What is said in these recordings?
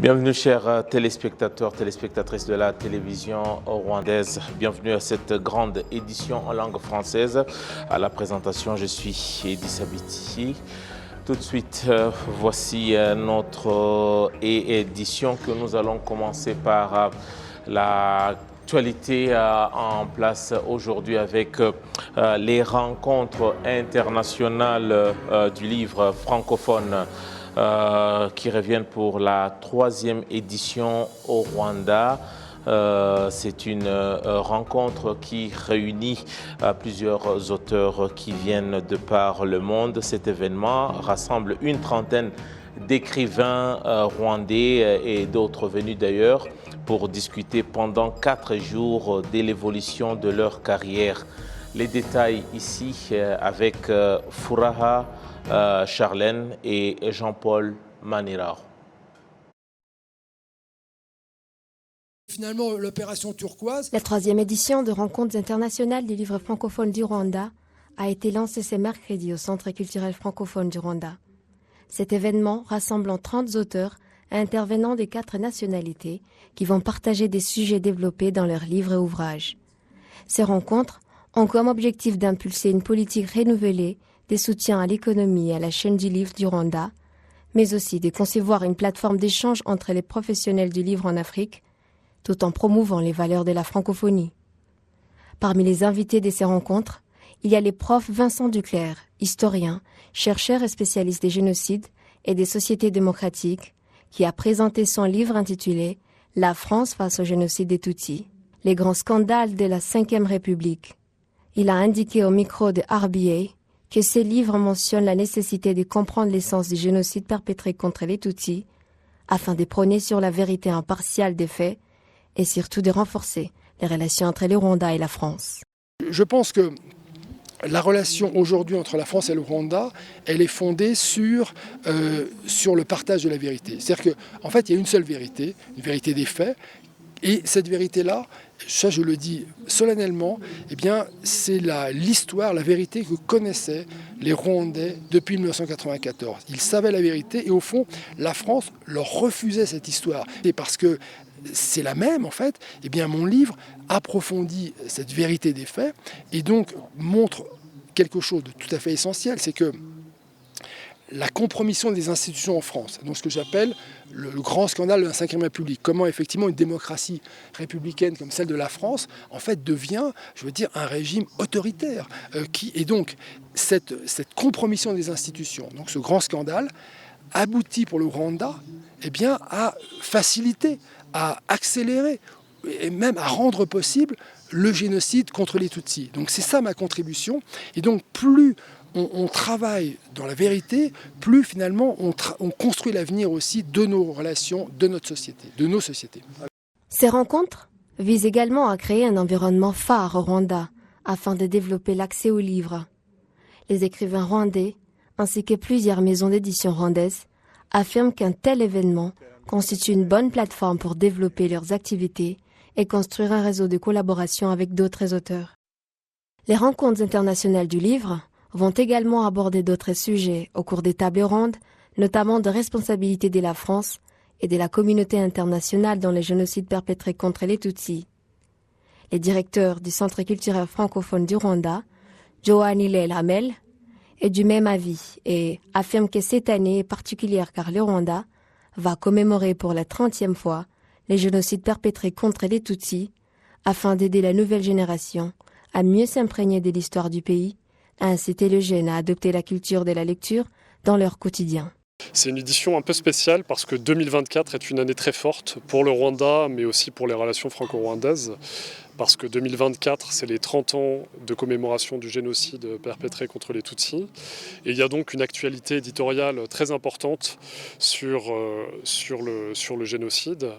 Bienvenue chers téléspectateurs, téléspectatrices de la télévision rwandaise. Bienvenue à cette grande édition en langue française. À la présentation, je suis Edi Sabiti. Tout de suite, voici notre édition que nous allons commencer par l'actualité en place aujourd'hui avec les rencontres internationales du livre francophone qui reviennent pour la 3e édition au Rwanda. C'est une rencontre qui réunit plusieurs auteurs qui viennent de par le monde. Cet événement rassemble une trentaine d'écrivains rwandais et d'autres venus d'ailleurs pour discuter pendant 4 jours de l'évolution de leur carrière. Les détails ici avec Furaha Charlène et Jean-Paul Manirao. Finalement, l'opération turquoise. La 3e édition de Rencontres internationales du livre francophone du Rwanda a été lancée ce mercredi au Centre culturel francophone du Rwanda. Cet événement rassemblant 30 auteurs intervenant des 4 nationalités qui vont partager des sujets développés dans leurs livres et ouvrages. Ces rencontres ont comme objectif d'impulser une politique renouvelée des soutiens à l'économie et à la chaîne du livre du Rwanda, mais aussi de concevoir une plateforme d'échange entre les professionnels du livre en Afrique, tout en promouvant les valeurs de la francophonie. Parmi les invités de ces rencontres, il y a les profs Vincent Duclerc, historien, chercheur et spécialiste des génocides et des sociétés démocratiques, qui a présenté son livre intitulé « La France face au génocide des Tutsis, les grands scandales de la Ve République ». Il a indiqué au micro de RBA que ces livres mentionnent la nécessité de comprendre l'essence du génocide perpétré contre les Tutsis afin de prôner sur la vérité impartiale des faits et surtout de renforcer les relations entre le Rwanda et la France. Je pense que la relation aujourd'hui entre la France et le Rwanda, elle est fondée sur le partage de la vérité. C'est-à-dire qu'en fait, il y a une seule vérité, une vérité des faits, et cette vérité-là, ça je le dis solennellement, eh bien, c'est l'histoire, la vérité que connaissaient les Rwandais depuis 1994. Ils savaient la vérité et au fond, la France leur refusait cette histoire. Et parce que c'est la même en fait, eh bien, mon livre approfondit cette vérité des faits et donc montre quelque chose de tout à fait essentiel, c'est que la compromission des institutions en France, donc ce que j'appelle le grand scandale de la Ve République, comment effectivement une démocratie républicaine comme celle de la France, en fait devient, je veux dire, un régime autoritaire. Et donc cette compromission des institutions, donc ce grand scandale, aboutit pour le Rwanda eh bien, à faciliter, à accélérer et même à rendre possible le génocide contre les Tutsis. Donc c'est ça ma contribution. Et donc plus on travaille dans la vérité, plus finalement on construit l'avenir aussi de nos relations, de notre société, de nos sociétés. Ces rencontres visent également à créer un environnement phare au Rwanda afin de développer l'accès aux livres. Les écrivains rwandais, ainsi que plusieurs maisons d'édition rwandaises, affirment qu'un tel événement constitue une bonne plateforme pour développer leurs activités et construire un réseau de collaboration avec d'autres auteurs. Les rencontres internationales du livre vont également aborder d'autres sujets au cours des tables rondes, notamment de responsabilité de la France et de la communauté internationale dans les génocides perpétrés contre les Tutsis. Les directeurs du Centre culturel francophone du Rwanda, Johan Hillel Hamel, est du même avis et affirme que cette année est particulière car le Rwanda va commémorer pour la 30e fois les génocides perpétrés contre les Tutsis afin d'aider la nouvelle génération à mieux s'imprégner de l'histoire du pays, à inciter les jeunes à adopter la culture de la lecture dans leur quotidien. C'est une édition un peu spéciale parce que 2024 est une année très forte pour le Rwanda, mais aussi pour les relations franco-rwandaises. Parce que 2024, c'est les 30 ans de commémoration du génocide perpétré contre les Tutsis. Et il y a donc une actualité éditoriale très importante sur le génocide,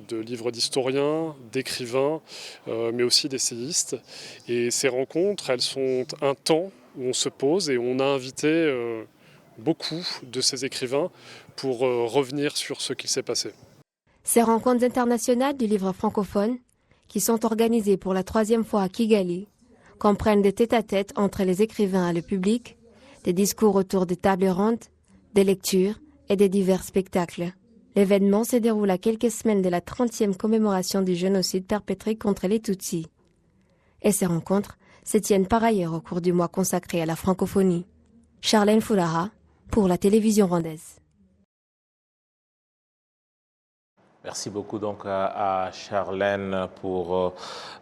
de livres d'historiens, d'écrivains, mais aussi d'essayistes. Et ces rencontres, elles sont un temps où on se pose et on a invité beaucoup de ces écrivains pour revenir sur ce qui s'est passé. Ces rencontres internationales du livre francophone, qui sont organisées pour la 3e fois à Kigali, comprennent des tête-à-tête entre les écrivains et le public, des discours autour des tables rondes, des lectures et des divers spectacles. L'événement se déroule à quelques semaines de la 30e commémoration du génocide perpétré contre les Tutsis. Et ces rencontres se tiennent par ailleurs au cours du mois consacré à la francophonie. Charlène Foulara, pour la télévision rwandaise. Merci beaucoup donc à Charlène pour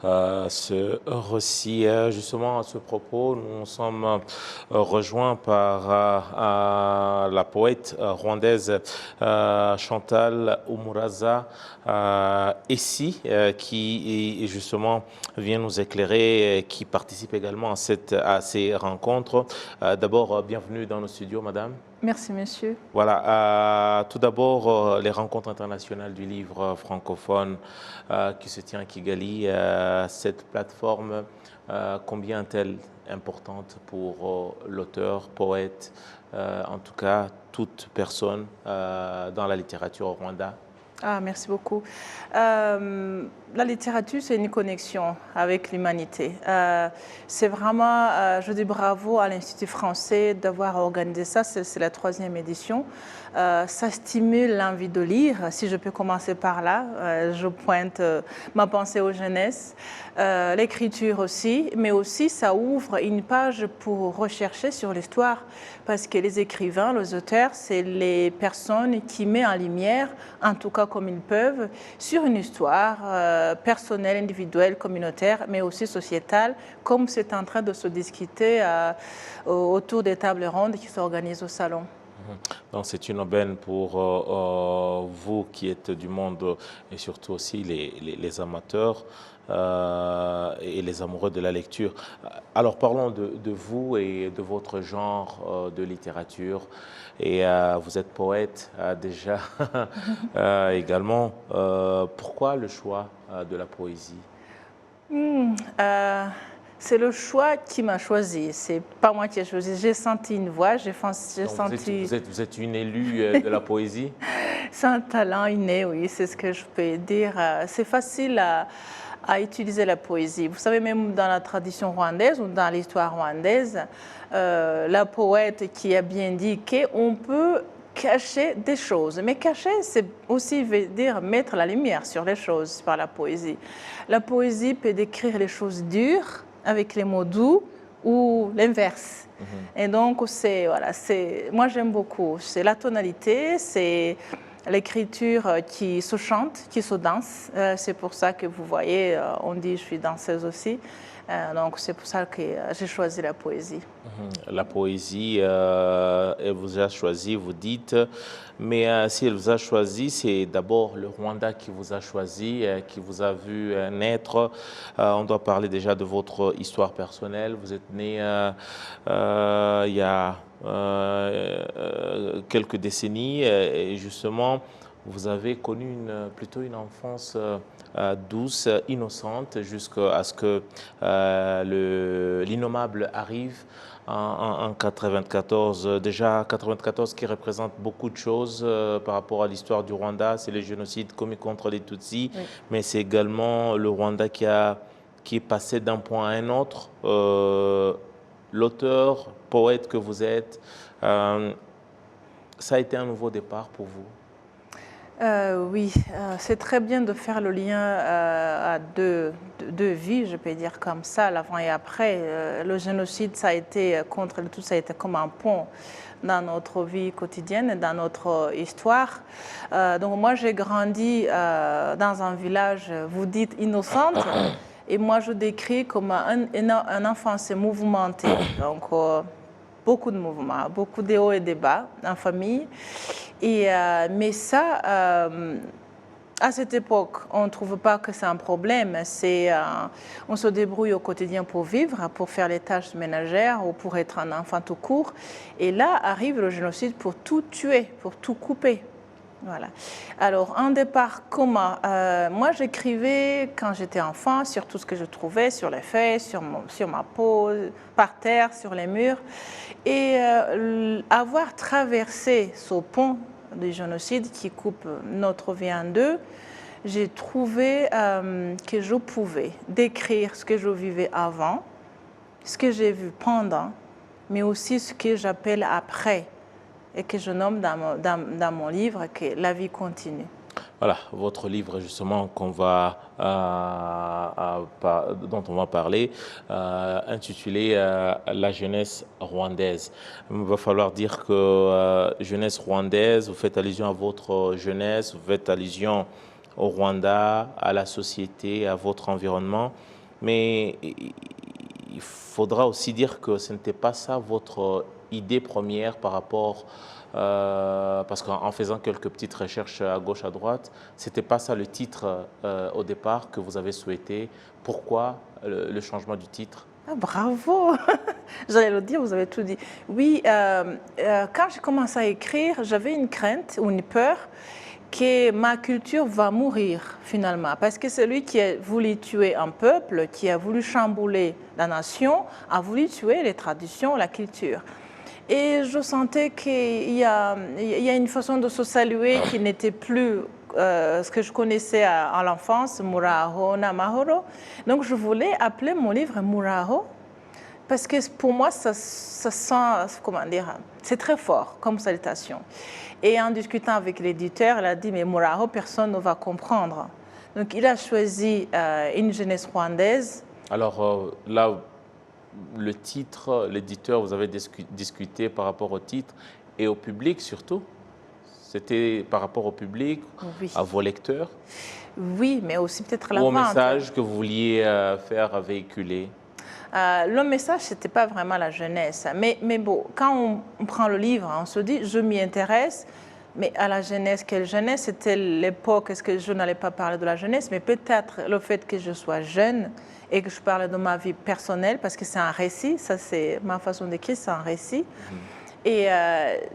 ce récit. Justement, à ce propos, nous sommes rejoints par la poète rwandaise Chantal Umuraza Essi, qui justement vient nous éclairer, qui participe également à ces rencontres. D'abord, bienvenue dans nos studios, madame. Merci, monsieur. Voilà, tout d'abord, les rencontres internationales du livre francophone qui se tient à Kigali. Cette plateforme, combien est-elle importante pour l'auteur, poète, en tout cas toute personne dans la littérature au Rwanda? Ah, merci beaucoup. La littérature, c'est une connexion avec l'humanité. C'est vraiment, je dis bravo à l'Institut français d'avoir organisé ça, c'est la 3e édition. Ça stimule l'envie de lire, si je peux commencer par là. Je pointe ma pensée aux jeunesses, l'écriture aussi, mais aussi ça ouvre une page pour rechercher sur l'histoire, parce que les écrivains, les auteurs, c'est les personnes qui mettent en lumière, en tout cas comme ils peuvent, sur une histoire personnelle, individuelle, communautaire, mais aussi sociétale, comme c'est en train de se discuter autour des tables rondes qui s'organisent au salon. Donc c'est une aubaine pour vous qui êtes du monde et surtout aussi les amateurs et les amoureux de la lecture. Alors parlons de vous et de votre genre de littérature. Et vous êtes poète déjà également. Pourquoi le choix de la poésie? C'est le choix qui m'a choisi. C'est pas moi qui ai choisi. J'ai senti une voix. Vous êtes une élue de la poésie? C'est un talent inné, oui, c'est ce que je peux dire. C'est facile à utiliser la poésie. Vous savez, même dans la tradition rwandaise ou dans l'histoire rwandaise, la poète qui a bien dit qu'on peut cacher des choses. Mais cacher, c'est aussi veut dire mettre la lumière sur les choses par la poésie. La poésie peut décrire les choses dures avec les mots doux ou l'inverse. Et donc, moi j'aime beaucoup. C'est la tonalité, c'est l'écriture qui se chante, qui se danse. C'est pour ça que vous voyez, on dit je suis danseuse aussi. Donc c'est pour ça que j'ai choisi la poésie. La poésie, elle vous a choisi, vous dites, mais si elle vous a choisi, c'est d'abord le Rwanda qui vous a choisi, qui vous a vu naître. On doit parler déjà de votre histoire personnelle. Vous êtes né il y a quelques décennies et justement, vous avez connu plutôt une enfance douce, innocente, jusqu'à ce que l'innommable arrive en 94. Déjà 94 qui représente beaucoup de choses par rapport à l'histoire du Rwanda. C'est le génocide commis contre les Tutsis, oui. Mais c'est également le Rwanda qui est passé d'un point à un autre. L'auteur, poète que vous êtes, ça a été un nouveau départ pour vous? Oui, c'est très bien de faire le lien à deux vies, je peux dire comme ça, l'avant et après. Le génocide, ça a été contre le tout, ça a été comme un pont dans notre vie quotidienne, dans notre histoire. Donc moi, j'ai grandi dans un village, vous dites innocente, et moi je décris comme un enfance mouvementé. Donc beaucoup de mouvements, beaucoup de hauts et de bas en famille. Mais ça, à cette époque, on ne trouve pas que c'est un problème. On se débrouille au quotidien pour vivre, pour faire les tâches ménagères ou pour être un enfant tout court. Et là arrive le génocide pour tout tuer, pour tout couper. Voilà. Alors, un départ commun. Moi, j'écrivais quand j'étais enfant sur tout ce que je trouvais, sur les feuilles, sur ma peau, par terre, sur les murs. Et avoir traversé ce pont du génocide qui coupe notre vie en deux, j'ai trouvé que je pouvais décrire ce que je vivais avant, ce que j'ai vu pendant, mais aussi ce que j'appelle après. et que je nomme dans mon livre que la vie continue. Voilà, votre livre justement dont on va parler, intitulé La jeunesse rwandaise. Il va falloir dire que jeunesse rwandaise, vous faites allusion à votre jeunesse, vous faites allusion au Rwanda, à la société, à votre environnement, mais il faudra aussi dire que ce n'était pas ça votre idée première par rapport parce qu'en faisant quelques petites recherches à gauche, à droite, ce n'était pas ça le titre au départ que vous avez souhaité. Pourquoi le changement du titre? Ah, bravo! J'allais le dire, vous avez tout dit. Oui, quand j'ai commencé à écrire, j'avais une crainte ou une peur que ma culture va mourir finalement. Parce que celui qui a voulu tuer un peuple, qui a voulu chambouler la nation, a voulu tuer les traditions, la culture. Et je sentais qu'il y a une façon de se saluer qui n'était plus ce que je connaissais à l'enfance, Muraho Namahoro. Donc je voulais appeler mon livre Muraho parce que pour moi, ça sent, comment dire, c'est très fort comme salutation. Et en discutant avec l'éditeur, elle a dit, mais Muraho, personne ne va comprendre. Donc il a choisi une jeunesse rwandaise. Alors là, le titre, l'éditeur, vous avez discuté par rapport au titre et au public surtout? C'était par rapport au public, oui, à vos lecteurs? Oui, mais aussi peut-être la vente. Ou au message que vous vouliez faire véhiculer? Le message, ce n'était pas vraiment la jeunesse. Mais bon, quand on prend le livre, on se dit, je m'y intéresse, mais à la jeunesse, quelle jeunesse? C'était l'époque, est-ce que je n'allais pas parler de la jeunesse? Mais peut-être le fait que je sois jeune et que je parle de ma vie personnelle, parce que c'est un récit, ça c'est ma façon d'écrire, c'est un récit. Et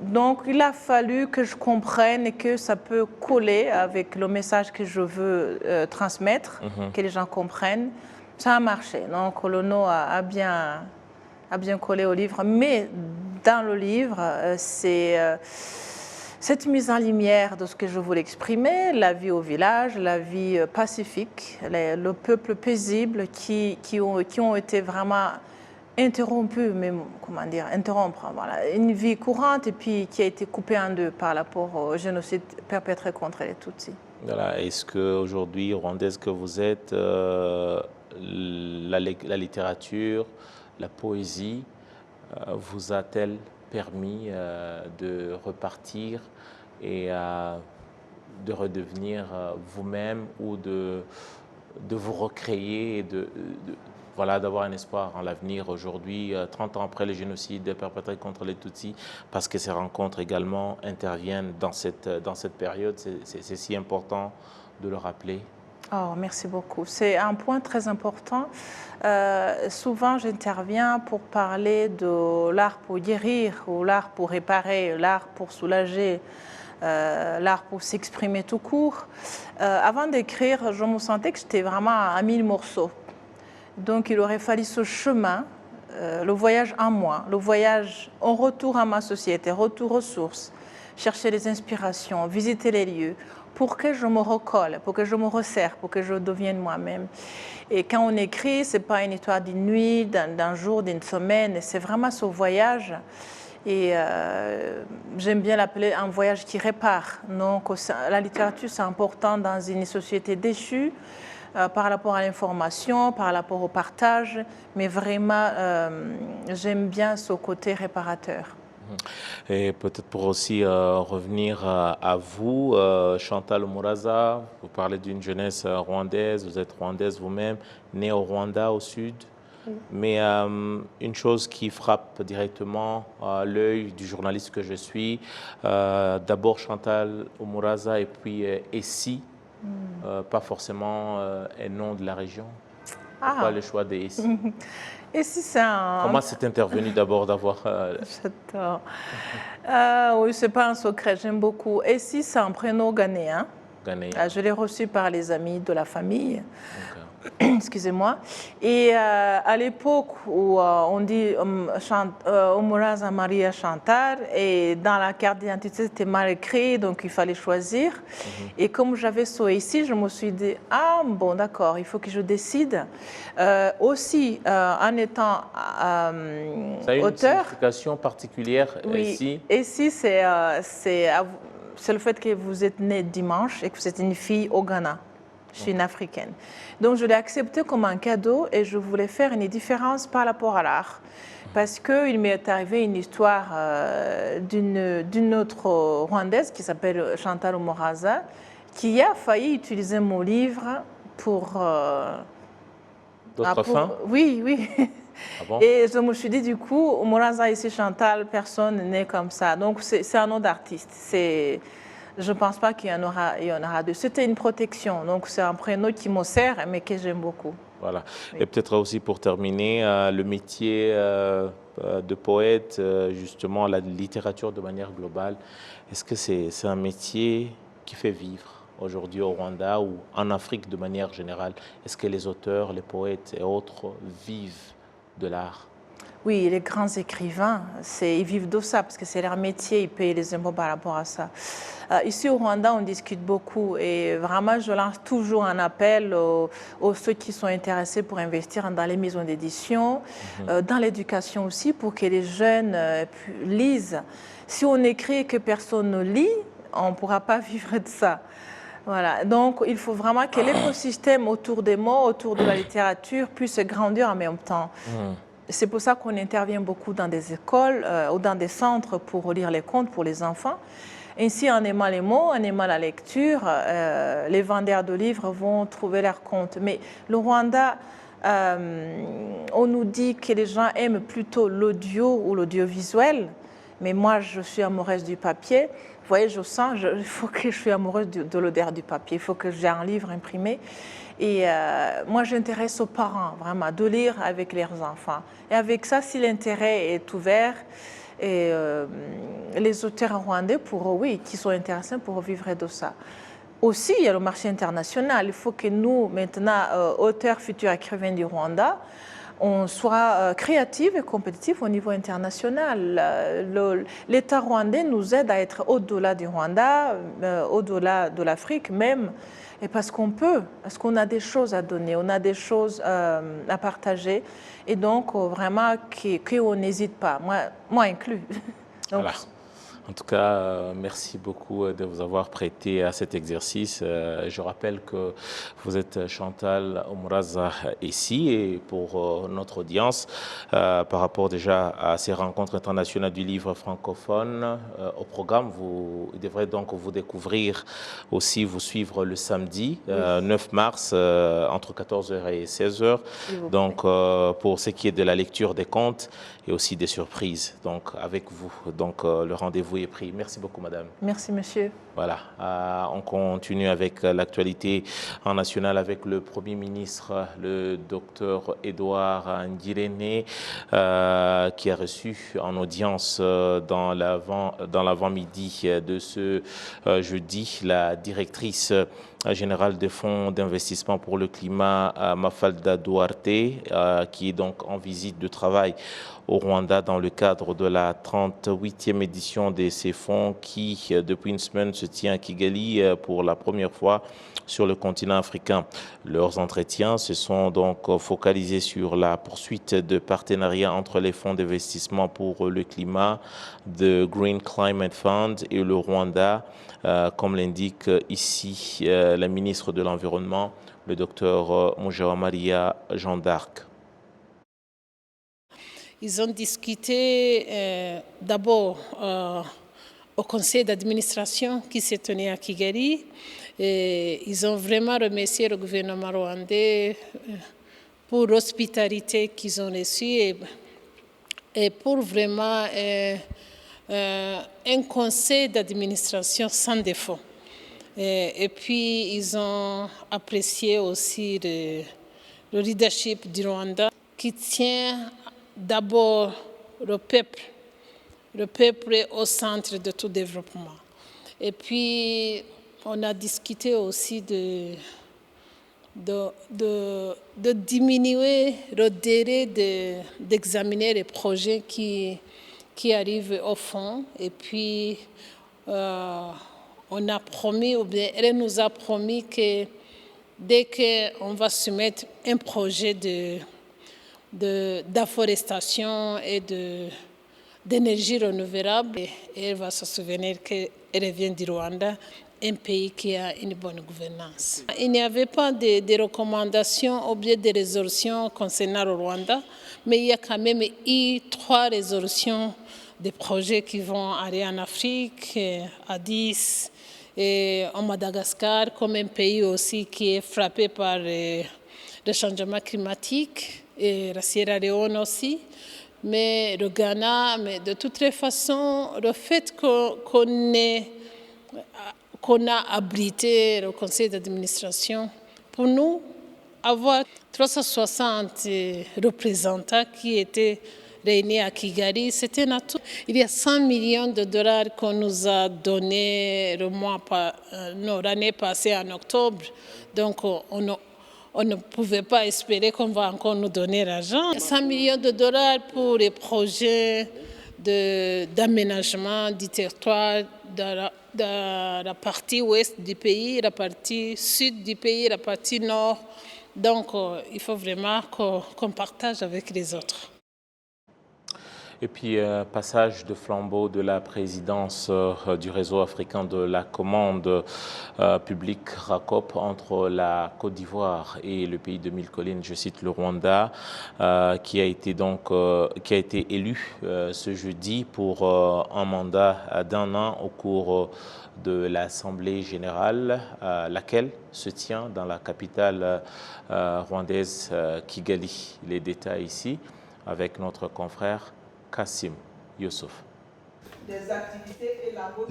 donc, il a fallu que je comprenne que ça peut coller avec le message que je veux transmettre, que les gens comprennent. Ça a marché. Donc, le nom a bien collé au livre. Mais dans le livre, c'est cette mise en lumière de ce que je voulais exprimer, la vie au village, la vie pacifique, le peuple paisible qui ont été vraiment interrompus, même, comment dire, interrompre, voilà, une vie courante et puis qui a été coupée en deux par rapport au génocide perpétré contre les Tutsis. Voilà. Est-ce qu'aujourd'hui, rwandaise que vous êtes, la littérature, la poésie vous a-t-elle permis de repartir et de redevenir vous-même ou de vous recréer et voilà, d'avoir un espoir en l'avenir aujourd'hui, 30 ans après le génocide perpétré contre les Tutsis, parce que ces rencontres également interviennent dans cette période. C'est si important de le rappeler. Oh, merci beaucoup. C'est un point très important. Souvent, j'interviens pour parler de l'art pour guérir, ou l'art pour réparer, l'art pour soulager, l'art pour s'exprimer tout court. Avant d'écrire, je me sentais que j'étais vraiment à 1000 morceaux. Donc, il aurait fallu ce chemin, le voyage en moi, le voyage en retour à ma société, retour aux sources, chercher les inspirations, visiter les lieux, pour que je me recolle, pour que je me resserre, pour que je devienne moi-même. Et quand on écrit, ce n'est pas une histoire d'une nuit, d'un jour, d'une semaine, c'est vraiment ce voyage. Et j'aime bien l'appeler un voyage qui répare. Donc, la littérature, c'est important dans une société déchue, par rapport à l'information, par rapport au partage, mais vraiment, j'aime bien ce côté réparateur. Et peut-être pour aussi revenir à vous, Chantal Umuraza, vous parlez d'une jeunesse rwandaise, vous êtes rwandaise vous-même, née au Rwanda, au sud. Oui. Mais une chose qui frappe directement l'œil du journaliste que je suis, d'abord Chantal Umuraza et puis Essi, pas forcément un nom de la région. Pourquoi le choix des Essi? Essi, c'est un... Comment c'est intervenu d'abord d'avoir... J'adore. Oui, ce n'est pas un secret, j'aime beaucoup. Essi, c'est un prénom ghanéen. ghanéen. Je l'ai reçu par les amis de la famille. Okay. Excusez-moi. Et à l'époque où on dit Oumourazza Maria Chantal, et dans la carte d'identité c'était mal écrit, donc il fallait choisir. Et comme j'avais ça ici, je me suis dit, ah bon d'accord, il faut que je décide. Aussi, en étant Ça a une auteur. signification particulière ici? Oui, ici c'est le fait que vous êtes née dimanche et que vous êtes une fille au Ghana. Je suis une Africaine. Donc, je l'ai accepté comme un cadeau et je voulais faire une différence par rapport à l'art. Parce qu'il m'est arrivé une histoire d'une autre Rwandaise qui s'appelle Chantal Oumourazza, qui a failli utiliser mon livre pour... D'autres fins? Oui, oui. Ah bon? Et je me suis dit, du coup, Oumourazza ici, Chantal, personne n'est comme ça. Donc, c'est un nom d'artiste. Je ne pense pas qu'il y en aura deux. C'était une protection. Donc, c'est un prénom qui me sert, mais que j'aime beaucoup. Voilà. Oui. Et peut-être aussi pour terminer, le métier de poète, justement, la littérature de manière globale, est-ce que c'est un métier qui fait vivre aujourd'hui au Rwanda ou en Afrique de manière générale? Est-ce que les auteurs, les poètes et autres vivent de l'art? Oui, les grands écrivains, ils vivent de ça parce que c'est leur métier, ils payent les impôts par rapport à ça. Ici au Rwanda, on discute beaucoup et vraiment, je lance toujours un appel aux ceux qui sont intéressés pour investir dans les maisons d'édition, dans l'éducation aussi, pour que les jeunes lisent. Si on écrit et que personne ne lit, on ne pourra pas vivre de ça. Voilà, donc il faut vraiment que l'écosystème autour des mots, autour de la littérature puisse grandir en même temps. C'est pour ça qu'on intervient beaucoup dans des écoles ou dans des centres pour lire les contes pour les enfants. Ainsi, en aimant les mots, en aimant la lecture, les vendeurs de livres vont trouver leur compte. Mais le Rwanda, on nous dit que les gens aiment plutôt l'audio ou l'audiovisuel, mais moi, je suis amoureuse du papier. Vous voyez, je sens, il faut que je sois amoureuse de l'odeur du papier, il faut que j'ai un livre imprimé. Et moi, j'intéresse aux parents, vraiment, de lire avec leurs enfants. Et avec ça, si l'intérêt est ouvert, et les auteurs rwandais, qui sont intéressés pour vivre de ça. Aussi, il y a le marché international. Il faut que nous, maintenant, auteurs, futurs écrivains du Rwanda, on soit créatifs et compétitifs au niveau international. L'État rwandais nous aide à être au-delà du Rwanda, au-delà de l'Afrique même, et parce qu'on peut, parce qu'on a des choses à donner, on a des choses à partager, et donc vraiment qu'on n'hésite pas, moi inclus. Donc, voilà. En tout cas, merci beaucoup de vous avoir prêté à cet exercice. Je rappelle que vous êtes Chantal Oumourazza ici et pour notre audience, par rapport déjà à ces rencontres internationales du livre francophone au programme, vous devrez donc vous découvrir aussi, vous suivre le samedi 9 mars entre 14h et 16h. Donc pour ce qui est de la lecture des contes et aussi des surprises. Donc avec vous, donc le rendez-vous est pris. Merci beaucoup, madame. Merci, monsieur. Voilà, on continue avec l'actualité en national avec le Premier ministre, le docteur Edouard Ngirente, qui a reçu en audience dans l'avant-midi de ce jeudi la directrice générale des fonds d'investissement pour le climat, Mafalda Duarte, qui est donc en visite de travail au Rwanda dans le cadre de la 38e édition de ces fonds qui, depuis une semaine, se tient à Kigali pour la première fois sur le continent africain. Leurs entretiens se sont donc focalisés sur la poursuite de partenariats entre les fonds d'investissement pour le climat, de Green Climate Fund et le Rwanda, comme l'indique ici la ministre de l'Environnement, le docteur Mujawamariya Jeanne d'Arc. Ils ont discuté d'abord au conseil d'administration qui s'est tenu à Kigali. Et ils ont vraiment remercié le gouvernement rwandais pour l'hospitalité qu'ils ont reçue et pour vraiment un conseil d'administration sans défaut. Et puis, ils ont apprécié aussi le leadership du Rwanda qui tient d'abord le peuple. Le peuple est au centre de tout développement. Et puis, on a discuté aussi de diminuer le délai d'examiner les projets qui arrivent au fond. Et puis, on a promis, ou bien elle nous a promis que dès qu'on va soumettre un projet d'afforestation et d'énergie renouvelable, elle va se souvenir qu'elle vient du Rwanda, un pays qui a une bonne gouvernance. Il n'y avait pas de recommandations ou bien de résolutions concernant le Rwanda, mais il y a quand même eu 3 résolutions des projets qui vont aller en Afrique, à Addis et en Madagascar, comme un pays aussi qui est frappé par le changement climatique, et la Sierra Leone aussi, mais le Ghana. Mais de toutes les façons, le fait qu'on a abrité le conseil d'administration, pour nous, avoir 360 représentants qui étaient réunis à Kigali, c'était un atout. Il y a 100 millions de dollars qu'on nous a donnés l'année passée en octobre. Donc, on ne pouvait pas espérer qu'on va encore nous donner l'argent. 100 millions de dollars pour les projets d'aménagement du territoire de la partie ouest du pays, la partie sud du pays, la partie nord. Donc, il faut vraiment qu'on partage avec les autres. Et puis, passage de flambeau de la présidence du réseau africain de la commande publique RACOP entre la Côte d'Ivoire et le pays de 1000 collines, je cite le Rwanda, qui a été élu ce jeudi pour un mandat d'1 an au cours de l'Assemblée générale, laquelle se tient dans la capitale rwandaise Kigali. Les détails ici avec notre confrère Kassim Youssouf.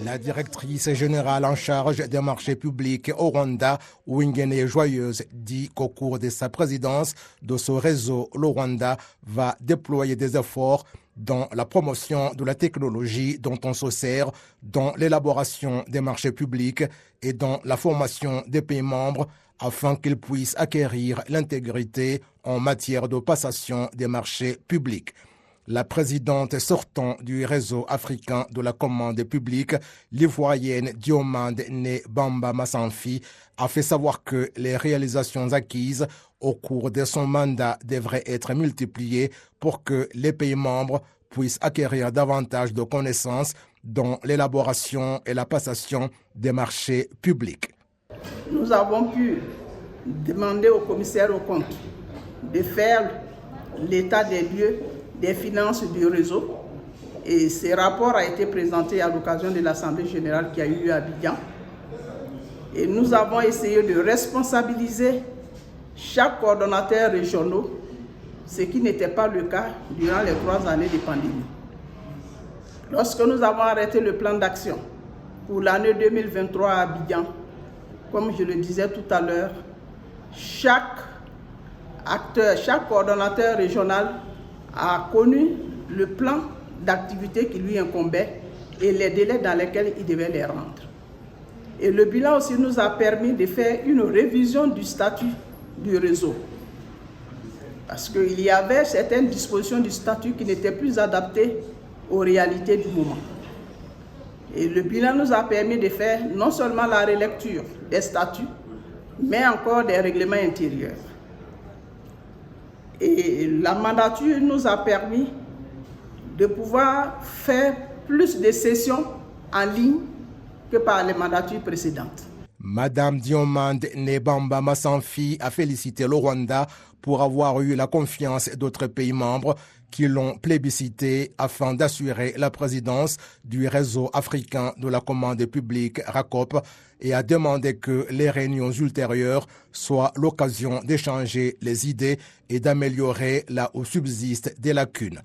La directrice générale en charge des marchés publics au Rwanda, Uwingene Joyeuse, dit qu'au cours de sa présidence de ce réseau, le Rwanda va déployer des efforts dans la promotion de la technologie dont on se sert, dans l'élaboration des marchés publics et dans la formation des pays membres afin qu'ils puissent acquérir l'intégrité en matière de passation des marchés publics. La présidente sortant du réseau africain de la commande publique, l'ivoirienne Diomande Né Bamba Massanfi, a fait savoir que les réalisations acquises au cours de son mandat devraient être multipliées pour que les pays membres puissent acquérir davantage de connaissances dans l'élaboration et la passation des marchés publics. Nous avons pu demander au commissaire aux comptes de faire l'état des lieux des finances du réseau, et ce rapport a été présenté à l'occasion de l'Assemblée générale qui a eu lieu à Abidjan. Et nous avons essayé de responsabiliser chaque coordonnateur régional, ce qui n'était pas le cas durant les 3 années de pandémie. Lorsque nous avons arrêté le plan d'action pour l'année 2023 à Abidjan, comme je le disais tout à l'heure, chaque acteur, chaque coordonnateur régional a connu le plan d'activité qui lui incombait et les délais dans lesquels il devait les rendre. Et le bilan aussi nous a permis de faire une révision du statut du réseau. Parce qu'il y avait certaines dispositions du statut qui n'étaient plus adaptées aux réalités du moment. Et le bilan nous a permis de faire non seulement la relecture des statuts, mais encore des règlements intérieurs. Et la mandature nous a permis de pouvoir faire plus de sessions en ligne que par les mandatures précédentes. Madame Diomande Né Bamba Massanfi a félicité le Rwanda pour avoir eu la confiance d'autres pays membres qui l'ont plébiscité afin d'assurer la présidence du réseau africain de la commande publique RACOP et a demandé que les réunions ultérieures soient l'occasion d'échanger les idées et d'améliorer là où subsistent des lacunes.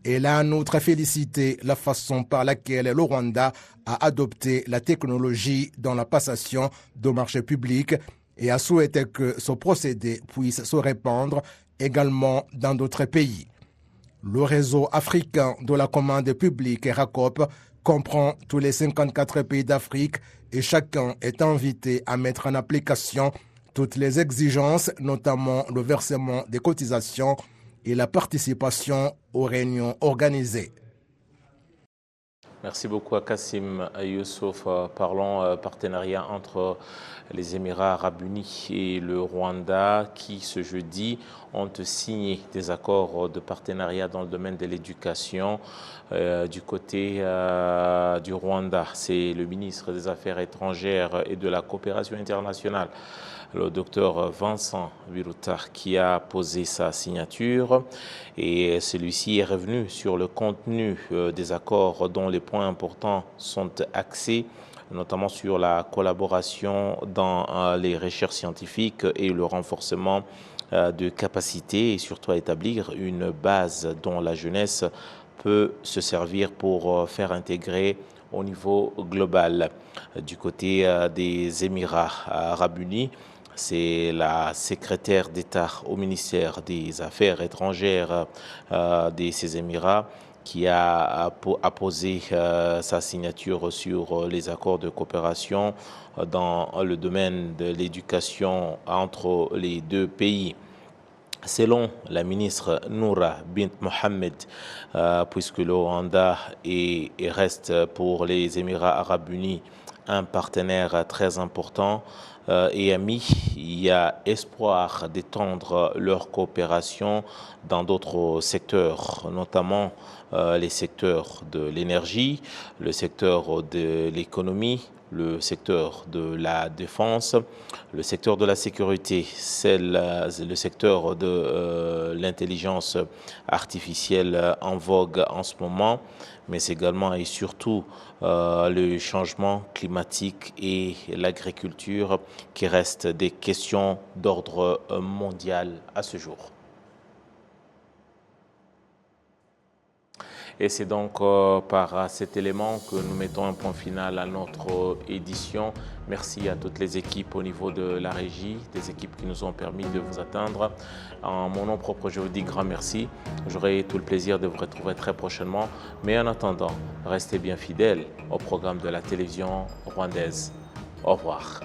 Elle a en outre félicité la façon par laquelle le Rwanda a adopté la technologie dans la passation de marchés publics et a souhaité que ce procédé puisse se répandre également dans d'autres pays. Le réseau africain de la commande publique RACOP comprend tous les 54 pays d'Afrique et chacun est invité à mettre en application toutes les exigences, notamment le versement des cotisations et la participation aux réunions organisées. Merci beaucoup à Kassim Youssouf. Parlons partenariat entre les Émirats arabes unis et le Rwanda qui, ce jeudi, ont signé des accords de partenariat dans le domaine de l'éducation du côté du Rwanda. C'est le ministre des Affaires étrangères et de la coopération internationale, le docteur Vincent Biruta, qui a posé sa signature, et celui-ci est revenu sur le contenu des accords dont les points importants sont axés notamment sur la collaboration dans les recherches scientifiques et le renforcement de capacités, et surtout à établir une base dont la jeunesse peut se servir pour faire intégrer au niveau global. Du côté des Émirats arabes unis, c'est la secrétaire d'État au ministère des Affaires étrangères de ces Émirats qui a apposé sa signature sur les accords de coopération dans le domaine de l'éducation entre les deux pays. Selon la ministre Noura Bint Mohamed, puisque le Rwanda reste pour les Émirats arabes unis un partenaire très important et ami, il y a espoir d'étendre leur coopération dans d'autres secteurs, notamment les secteurs de l'énergie, le secteur de l'économie, le secteur de la défense, le secteur de la sécurité, le secteur de l'intelligence artificielle en vogue en ce moment, mais également et surtout le changement climatique et l'agriculture qui restent des questions d'ordre mondial à ce jour. Et c'est donc par cet élément que nous mettons un point final à notre édition. Merci à toutes les équipes au niveau de la régie, des équipes qui nous ont permis de vous atteindre. En mon nom propre, je vous dis grand merci. J'aurai tout le plaisir de vous retrouver très prochainement. Mais en attendant, restez bien fidèles au programme de la télévision rwandaise. Au revoir.